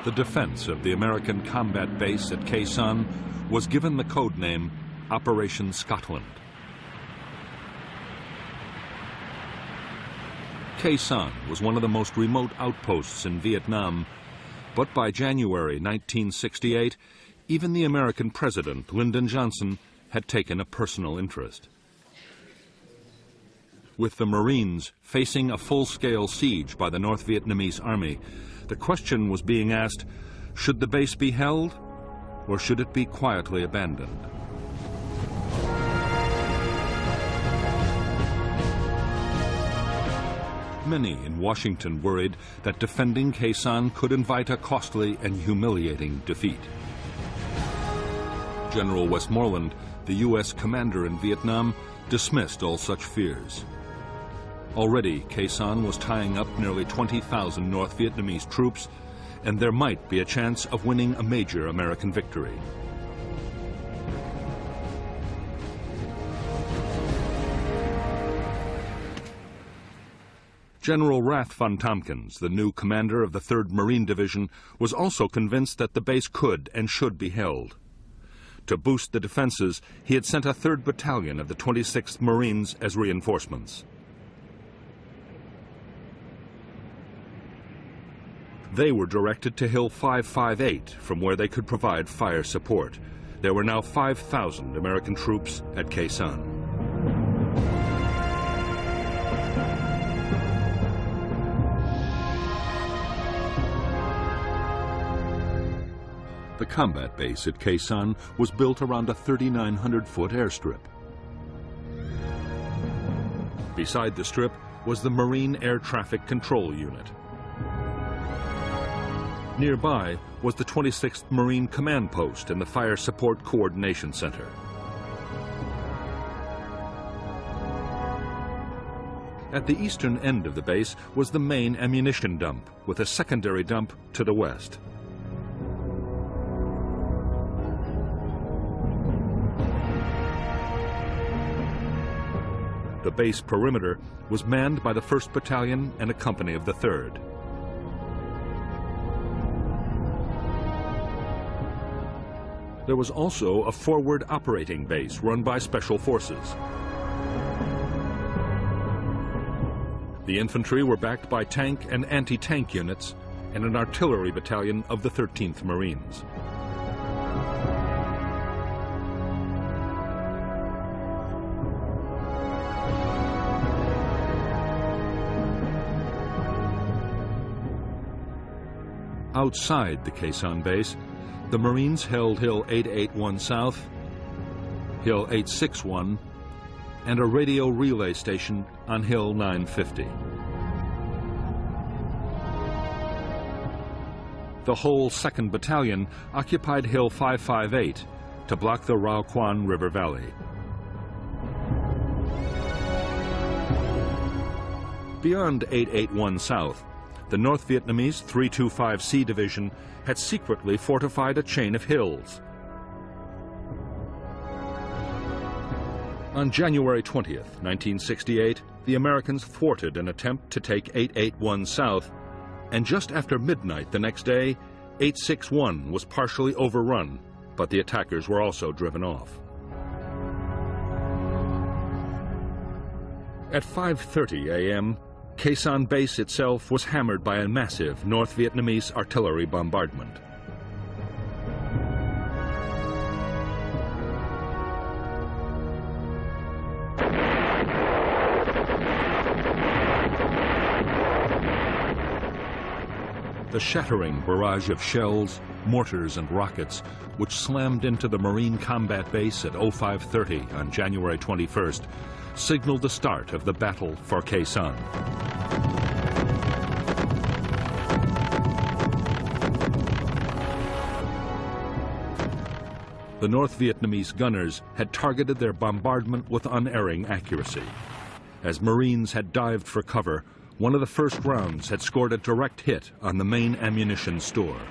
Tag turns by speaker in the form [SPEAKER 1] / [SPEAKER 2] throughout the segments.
[SPEAKER 1] the defense of the American combat base at Khe Sanh was given the code name Operation Scotland. Khe Sanh was one of the most remote outposts in Vietnam, but by January 1968, even the American president, Lyndon Johnson, had taken a personal interest. With the Marines facing a full-scale siege by the North Vietnamese army, the question was being asked, should the base be held or should it be quietly abandoned? Many in Washington worried that defending Khe Sanh could invite a costly and humiliating defeat. General Westmoreland, the U.S. commander in Vietnam, dismissed all such fears. Already, Khe Sanh was tying up nearly 20,000 North Vietnamese troops, and there might be a chance of winning a major American victory. General Wrath von Tompkins, the new commander of the 3rd Marine Division, was also convinced that the base could and should be held. To boost the defenses, he had sent a 3rd Battalion of the 26th Marines as reinforcements. They were directed to Hill 558, from where they could provide fire support. There were now 5,000 American troops at Khe Sanh. The combat base at Khe Sanh was built around a 3,900-foot airstrip. Beside the strip was the Marine Air Traffic Control Unit. Nearby was the 26th Marine Command Post and the Fire Support Coordination Center. At the eastern end of the base was the main ammunition dump, with a secondary dump to the west. The base perimeter was manned by the 1st Battalion and a company of the 3rd. There was also a forward operating base run by Special Forces. The infantry were backed by tank and anti-tank units and an artillery battalion of the 13th Marines. Outside the Khe Sanh base, the Marines held Hill 881 South, Hill 861, and a radio relay station on Hill 950. The whole 2nd Battalion occupied Hill 558 to block the Rao Quan River Valley. Beyond 881 South, the North Vietnamese 325C Division had secretly fortified a chain of hills. On January 20th, 1968, the Americans thwarted an attempt to take 881 South, and just after midnight the next day, 861 was partially overrun, but the attackers were also driven off. At 5:30 a.m., Khe Sanh base itself was hammered by a massive North Vietnamese artillery bombardment. The shattering barrage of shells, mortars, and rockets, which slammed into the Marine combat base at 05:30 on January 21st, signaled the start of the battle for Khe Sanh. The North Vietnamese gunners had targeted their bombardment with unerring accuracy. As Marines had dived for cover, one of the first rounds had scored a direct hit on the main ammunition store.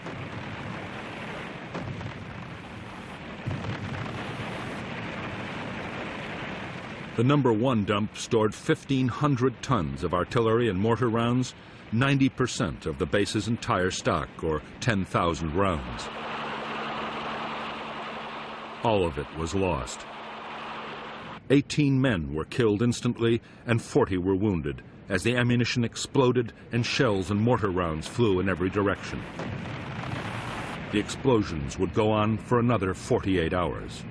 [SPEAKER 1] The number 1 dump stored 1,500 tons of artillery and mortar rounds, 90% of the base's entire stock, or 10,000 rounds. All of it was lost. 18 men were killed instantly and 40 were wounded as the ammunition exploded and shells and mortar rounds flew in every direction. The explosions would go on for another 48 hours.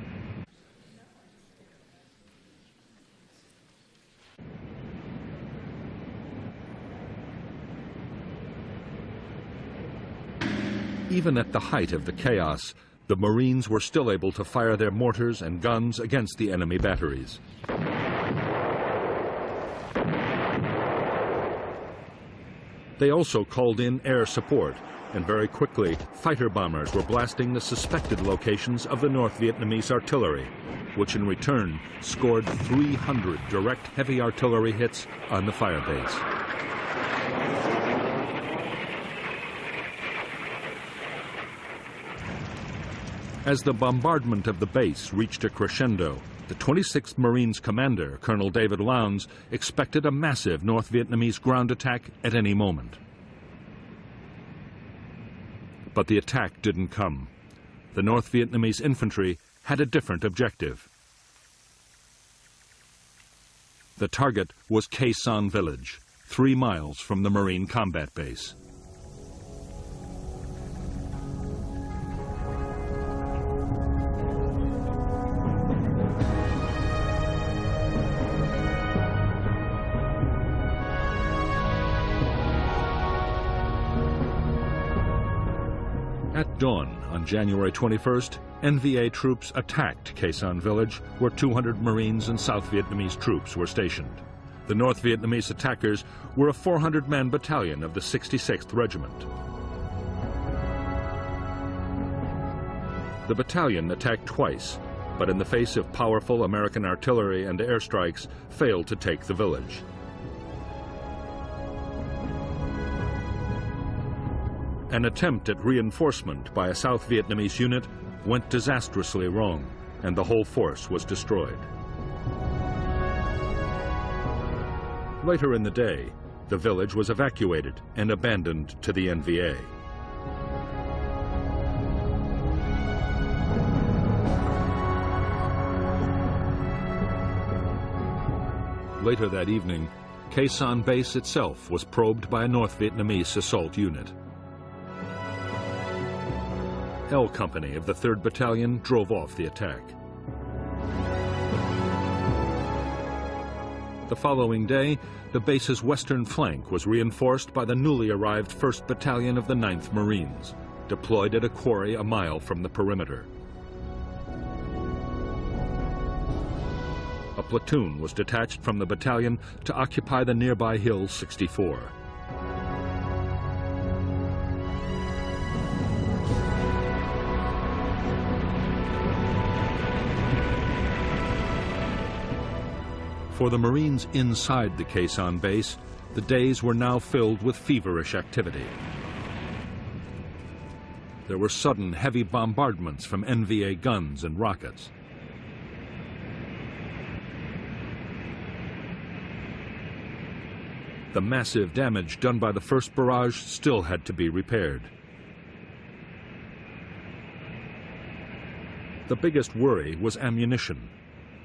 [SPEAKER 1] Even at the height of the chaos, the Marines were still able to fire their mortars and guns against the enemy batteries. They also called in air support, and very quickly, fighter bombers were blasting the suspected locations of the North Vietnamese artillery, which in return scored 300 direct heavy artillery hits on the firebase. As the bombardment of the base reached a crescendo, the 26th Marines commander, Colonel David Lowndes, expected a massive North Vietnamese ground attack at any moment. But the attack didn't come. The North Vietnamese infantry had a different objective. The target was Khe Sanh village, 3 miles from the Marine combat base. At dawn on January 21st, NVA troops attacked Khe Sanh village, where 200 Marines and South Vietnamese troops were stationed. The North Vietnamese attackers were a 400-man battalion of the 66th Regiment. The battalion attacked twice, but in the face of powerful American artillery and airstrikes, failed to take the village. An attempt at reinforcement by a South Vietnamese unit went disastrously wrong, and the whole force was destroyed. Later in the day, the village was evacuated and abandoned to the NVA. Later that evening, Khe Sanh base itself was probed by a North Vietnamese assault unit. L Company of the 3rd Battalion drove off the attack. The following day, the base's western flank was reinforced by the newly arrived 1st Battalion of the 9th Marines, deployed at a quarry a mile from the perimeter. A platoon was detached from the battalion to occupy the nearby hill 64. For the Marines inside the Khe Sanh base, the days were now filled with feverish activity. There were sudden heavy bombardments from NVA guns and rockets. The massive damage done by the first barrage still had to be repaired. The biggest worry was ammunition.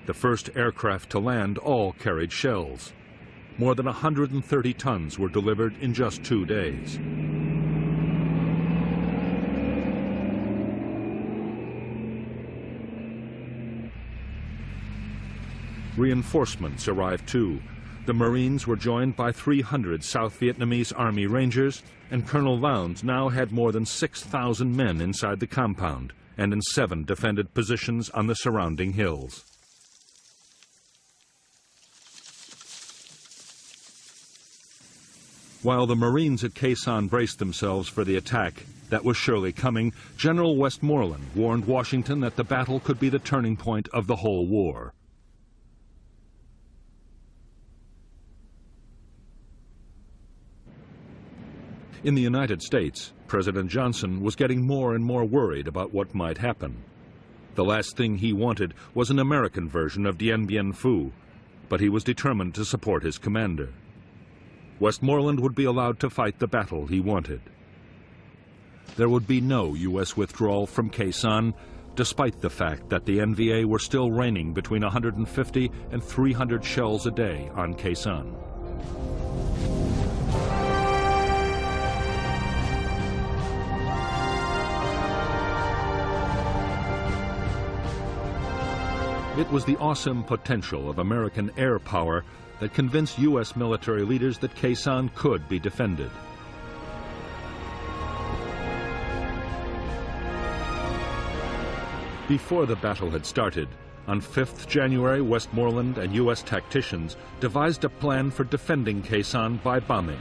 [SPEAKER 1] The first aircraft to land all carried shells. More than 130 tons were delivered in just 2 days. Reinforcements arrived too. The Marines were joined by 300 South Vietnamese Army Rangers, and Colonel Lowndes now had more than 6,000 men inside the compound and in 7 defended positions on the surrounding hills. While the Marines at Khe Sanh braced themselves for the attack that was surely coming, General Westmoreland warned Washington that the battle could be the turning point of the whole war. In the United States, President Johnson was getting more and more worried about what might happen. The last thing he wanted was an American version of Dien Bien Phu, but he was determined to support his commander. Westmoreland would be allowed to fight the battle he wanted. There would be no U.S. withdrawal from Khe Sanh, despite the fact that the NVA were still raining between 150 and 300 shells a day on Khe Sanh. It was the awesome potential of American air power that convinced U.S. military leaders that Khe Sanh could be defended. Before the battle had started, on 5th January, Westmoreland and U.S. tacticians devised a plan for defending Khe Sanh by bombing.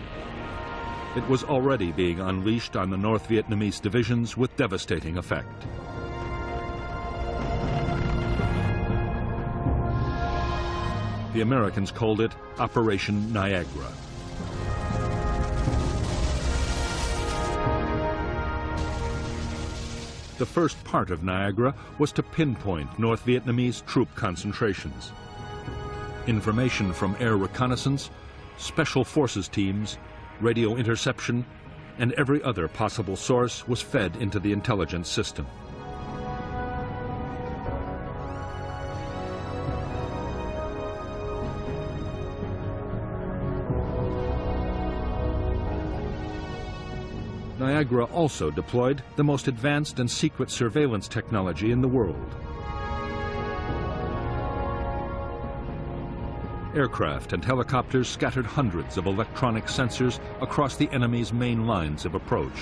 [SPEAKER 1] It was already being unleashed on the North Vietnamese divisions with devastating effect. The Americans called it Operation Niagara. The first part of Niagara was to pinpoint North Vietnamese troop concentrations. Information from air reconnaissance, special forces teams, radio interception, and every other possible source was fed into the intelligence system. Niagara also deployed the most advanced and secret surveillance technology in the world. Aircraft and helicopters scattered hundreds of electronic sensors across the enemy's main lines of approach.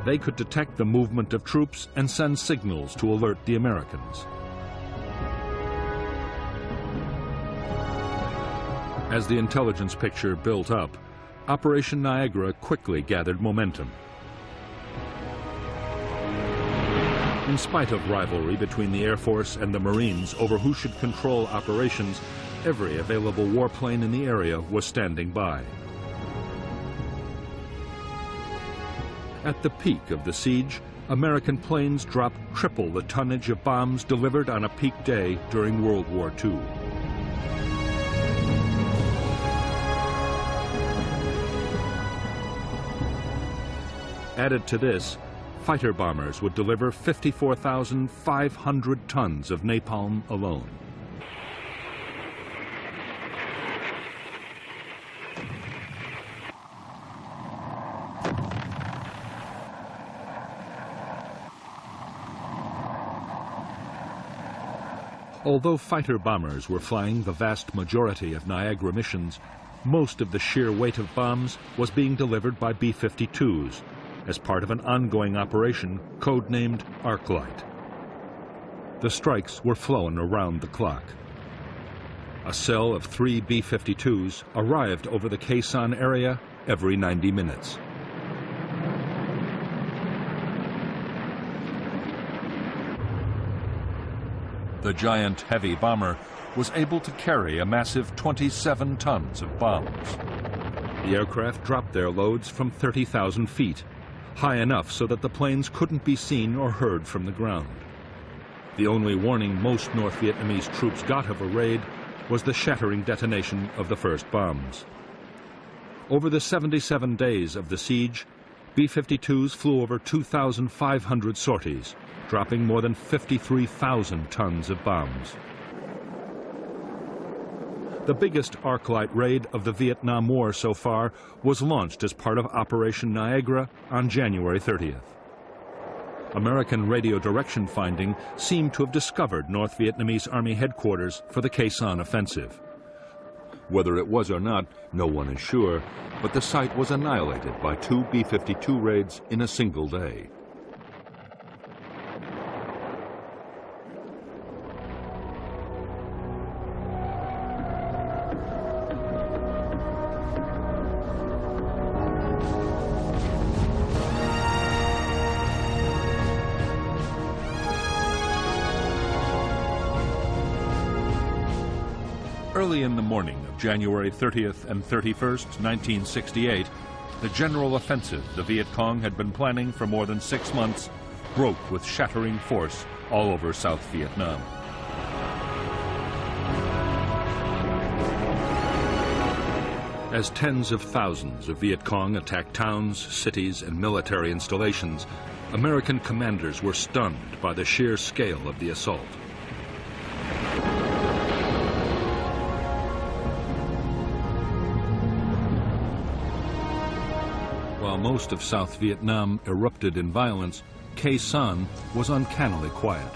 [SPEAKER 1] They could detect the movement of troops and send signals to alert the Americans. As the intelligence picture built up, Operation Niagara quickly gathered momentum. In spite of rivalry between the Air Force and the Marines over who should control operations, every available warplane in the area was standing by. At the peak of the siege, American planes dropped triple the tonnage of bombs delivered on a peak day during World War II. Added to this, fighter bombers would deliver 54,500 tons of napalm alone. Although fighter bombers were flying the vast majority of Niagara missions, most of the sheer weight of bombs was being delivered by B-52s, as part of an ongoing operation codenamed Arclight. The strikes were flown around the clock. A cell of 3 B-52s arrived over the Khe Sanh area every 90 minutes. The giant heavy bomber was able to carry a massive 27 tons of bombs. The aircraft dropped their loads from 30,000 feet, high enough so that the planes couldn't be seen or heard from the ground. The only warning most North Vietnamese troops got of a raid was the shattering detonation of the first bombs. Over the 77 days of the siege, B-52s flew over 2,500 sorties, dropping more than 53,000 tons of bombs. The biggest Arclight raid of the Vietnam War so far was launched as part of Operation Niagara on January 30th. American radio direction finding seemed to have discovered North Vietnamese Army headquarters for the Khe Sanh offensive. Whether it was or not, no one is sure, but the site was annihilated by 2 B-52 raids in a single day. Early in the morning of January 30th and 31st, 1968, the general offensive the Viet Cong had been planning for more than 6 months broke with shattering force all over South Vietnam. As tens of thousands of Viet Cong attacked towns, cities, and military installations, American commanders were stunned by the sheer scale of the assault. While most of South Vietnam erupted in violence, Khe Sanh was uncannily quiet.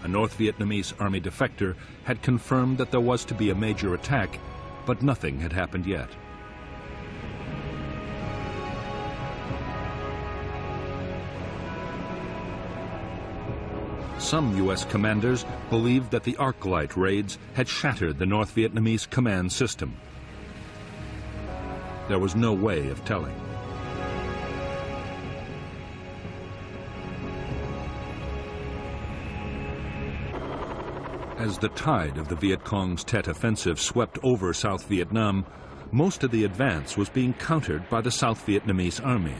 [SPEAKER 1] A North Vietnamese army defector had confirmed that there was to be a major attack, but nothing had happened yet. Some U.S. commanders believed that the arc light raids had shattered the North Vietnamese command system. There was no way of telling. As the tide of the Viet Cong's Tet Offensive swept over South Vietnam, most of the advance was being countered by the South Vietnamese army.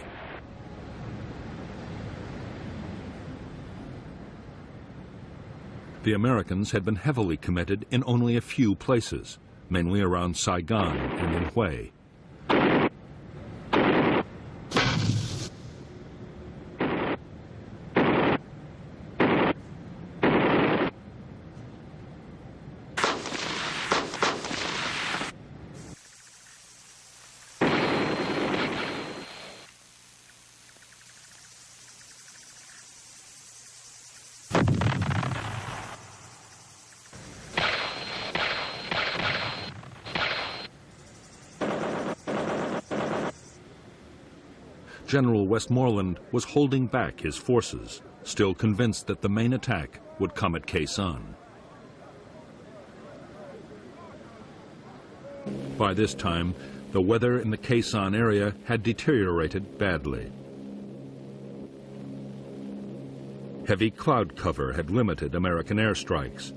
[SPEAKER 1] The Americans had been heavily committed in only a few places, mainly around Saigon and in Hue. General Westmoreland was holding back his forces, still convinced that the main attack would come at Khe Sanh. By this time, the weather in the Khe Sanh area had deteriorated badly. Heavy cloud cover had limited American airstrikes.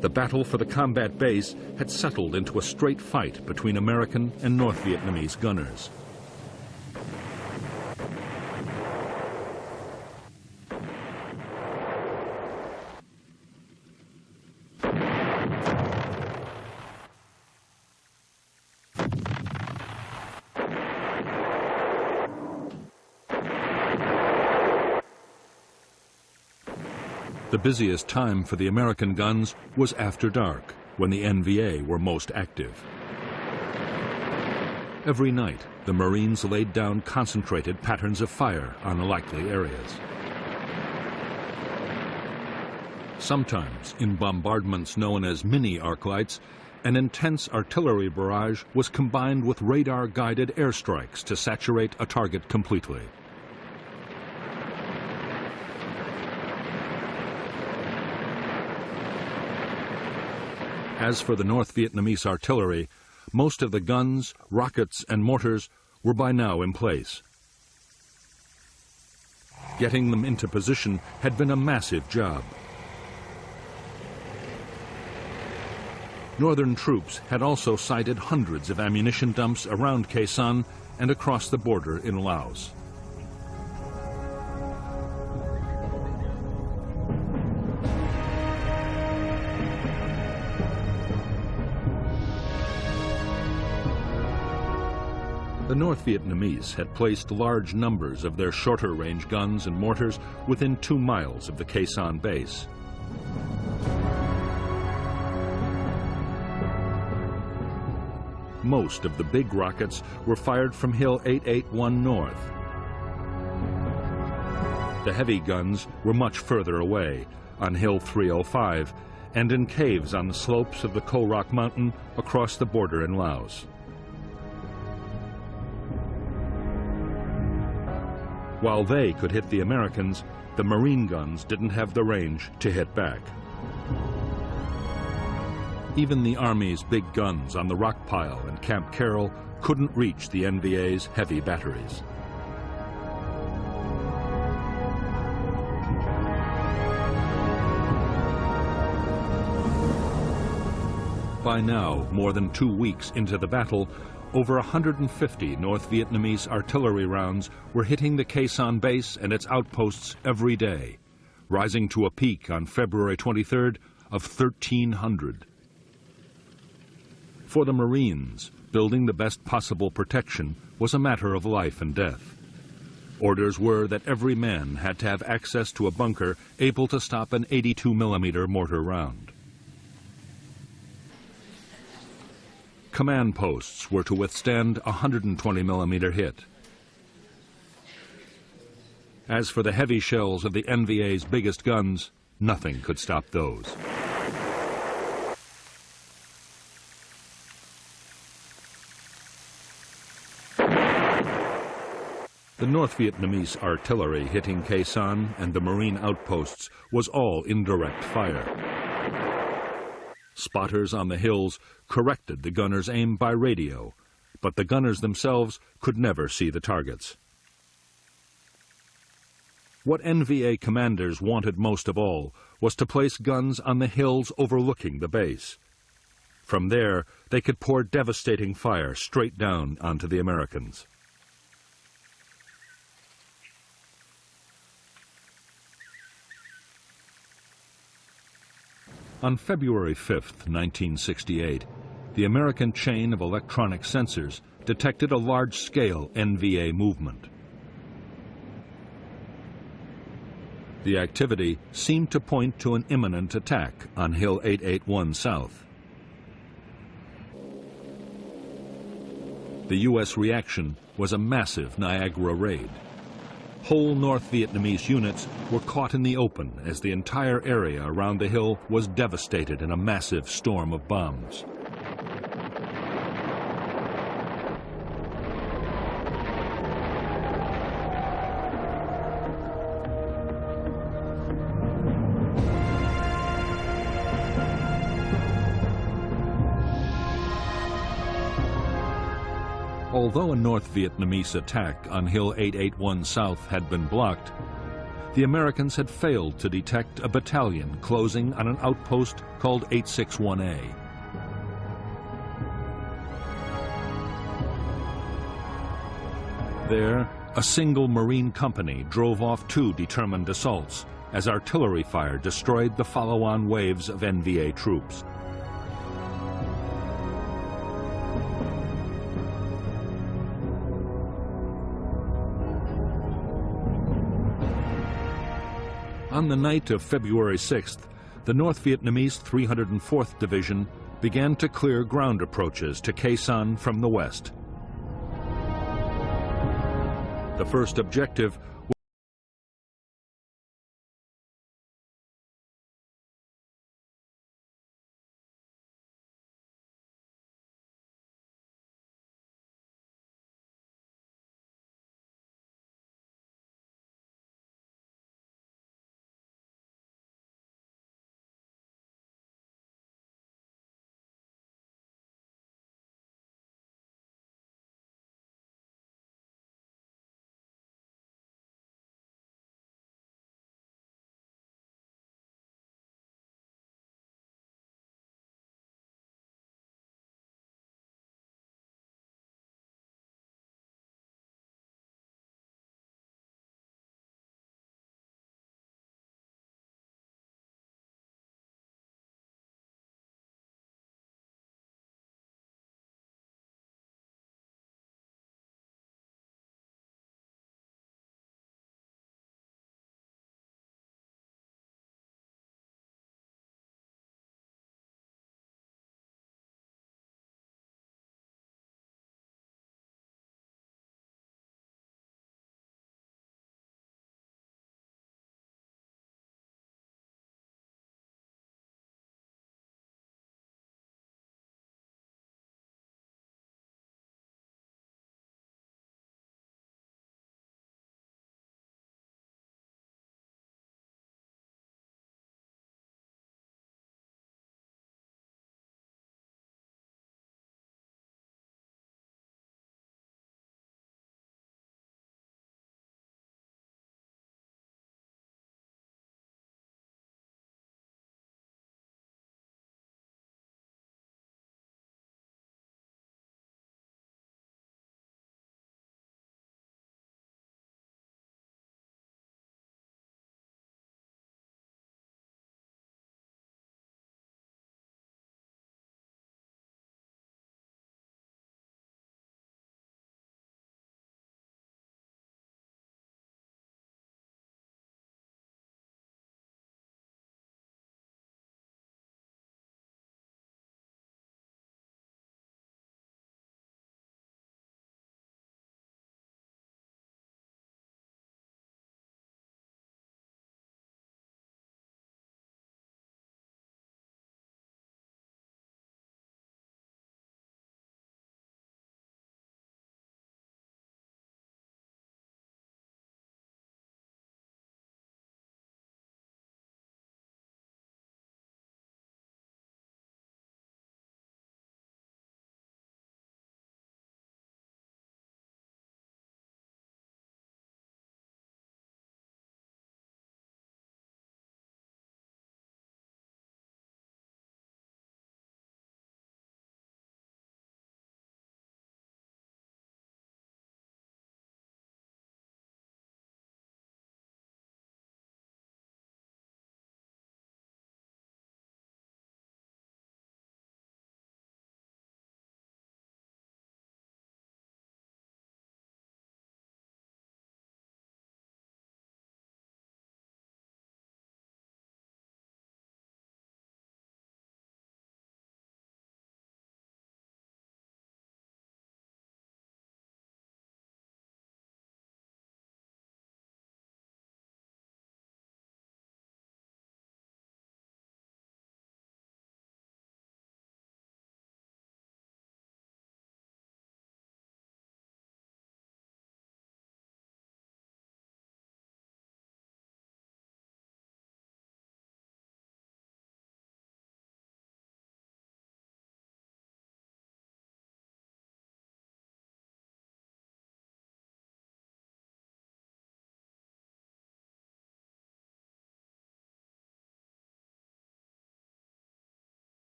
[SPEAKER 1] The battle for the combat base had settled into a straight fight between American and North Vietnamese gunners. The busiest time for the American guns was after dark, when the NVA were most active. Every night, the Marines laid down concentrated patterns of fire on likely areas. Sometimes, in bombardments known as mini-arc lights, an intense artillery barrage was combined with radar-guided airstrikes to saturate a target completely. As for the North Vietnamese artillery, most of the guns, rockets, and mortars were by now in place. Getting them into position had been a massive job. Northern troops had also sighted hundreds of ammunition dumps around Khe Sanh and across the border in Laos. The North Vietnamese had placed large numbers of their shorter-range guns and mortars within 2 miles of the Khe Sanh base. Most of the big rockets were fired from Hill 881 North. The heavy guns were much further away, on Hill 305, and in caves on the slopes of the Ko Rock Mountain across the border in Laos. While they could hit the Americans, the Marine guns didn't have the range to hit back. Even the Army's big guns on the Rock Pile and Camp Carroll couldn't reach the NVA's heavy batteries. By now, more than 2 weeks into the battle, over 150 North Vietnamese artillery rounds were hitting the Khe Sanh base and its outposts every day, rising to a peak on February 23rd of 1,300. For the Marines, building the best possible protection was a matter of life and death. Orders were that every man had to have access to a bunker able to stop an 82mm mortar round. Command posts were to withstand a 120mm hit. As for the heavy shells of the NVA's biggest guns, nothing could stop those. The North Vietnamese artillery hitting Khe Sanh and the Marine outposts was all indirect fire. Spotters on the hills corrected the gunners' aim by radio, but the gunners themselves could never see the targets. What NVA commanders wanted most of all was to place guns on the hills overlooking the base. From there, they could pour devastating fire straight down onto the Americans. On February 5, 1968, the American chain of electronic sensors detected a large-scale NVA movement. The activity seemed to point to an imminent attack on Hill 881 South. The U.S. reaction was a massive Niagara raid. Whole North Vietnamese units were caught in the open as the entire area around the hill was devastated in a massive storm of bombs. Although a North Vietnamese attack on Hill 881 South had been blocked, the Americans had failed to detect a battalion closing on an outpost called 861A. There, a single Marine company drove off 2 determined assaults as artillery fire destroyed the follow-on waves of NVA troops. On the night of February 6th, the North Vietnamese 304th Division began to clear ground approaches to Khe Sanh from the west. The first objective